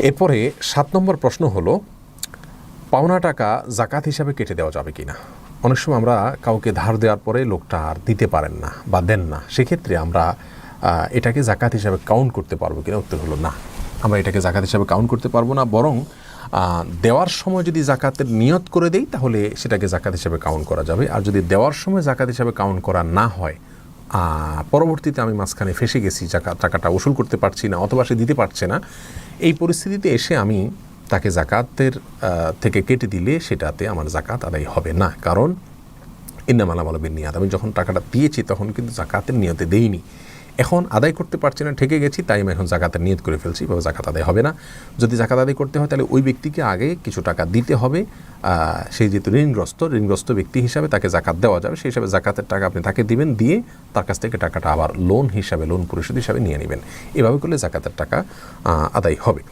এরপরে 7 নম্বর প্রশ্ন হলো, পাওনা টাকা জাকাত হিসাবে কেটে দেওয়া যাবে কিনা। অনেক সময় আমরা কাউকে ধার দেওয়ার পরে লোকটা আর দিতে পারেন না বা দেন না, সেক্ষেত্রে আমরা এটাকে জাকাত হিসাবে কাউন্ট করতে পারবো কিনা। উত্তর হলো না, আমরা এটাকে জাকাত হিসাবে কাউন্ট করতে পারবো না। বরং দেওয়ার সময় যদি জাকাতের নিয়ত করে দেই তাহলে সেটাকে জাকাত হিসাবে কাউন্ট করা যাবে। আর যদি দেওয়ার সময় জাকাত হিসাবে কাউন্ট করা না হয়, পরবর্তীতে আমি মাঝখানে ফেসে গেছি, টাকাটা উসুল করতে পারছি না অথবা সে দিতে পারছে না, এই পরিস্থিতিতে এসে আমি তাকে জাকাতের থেকে কেটে দিলে সেটাতে আমার জাকাত আদায় হবে না। কারণ ইন্নামাল আমালু বিন্নিয়াত, আমি যখন টাকাটা দিয়েছি তখন কিন্তু জাকাতের নিয়তে দেইনি। এখন আদায় করতে পারছি না, ঠেকে গেছি, তাই আমি এখন জাকাতের নিয়ত করে ফেলছি, এভাবে জাকাত আদায় হবে না। যদি জাকাত আদায় করতে হয় তাহলে ওই ব্যক্তিকে আগে কিছু টাকা দিতে হবে। সেই যেহেতু ঋণগ্রস্ত ব্যক্তি হিসাবে তাকে জাকাত দেওয়া যাবে, সেই হিসাবে জাকাতের টাকা আপনি তাকে দিবেন, দিয়ে তার কাছ থেকে টাকাটা আবার লোন পরিশোধ হিসাবে নিয়ে নেবেন। এভাবে করলে জাকাতের টাকা আদায় হবে।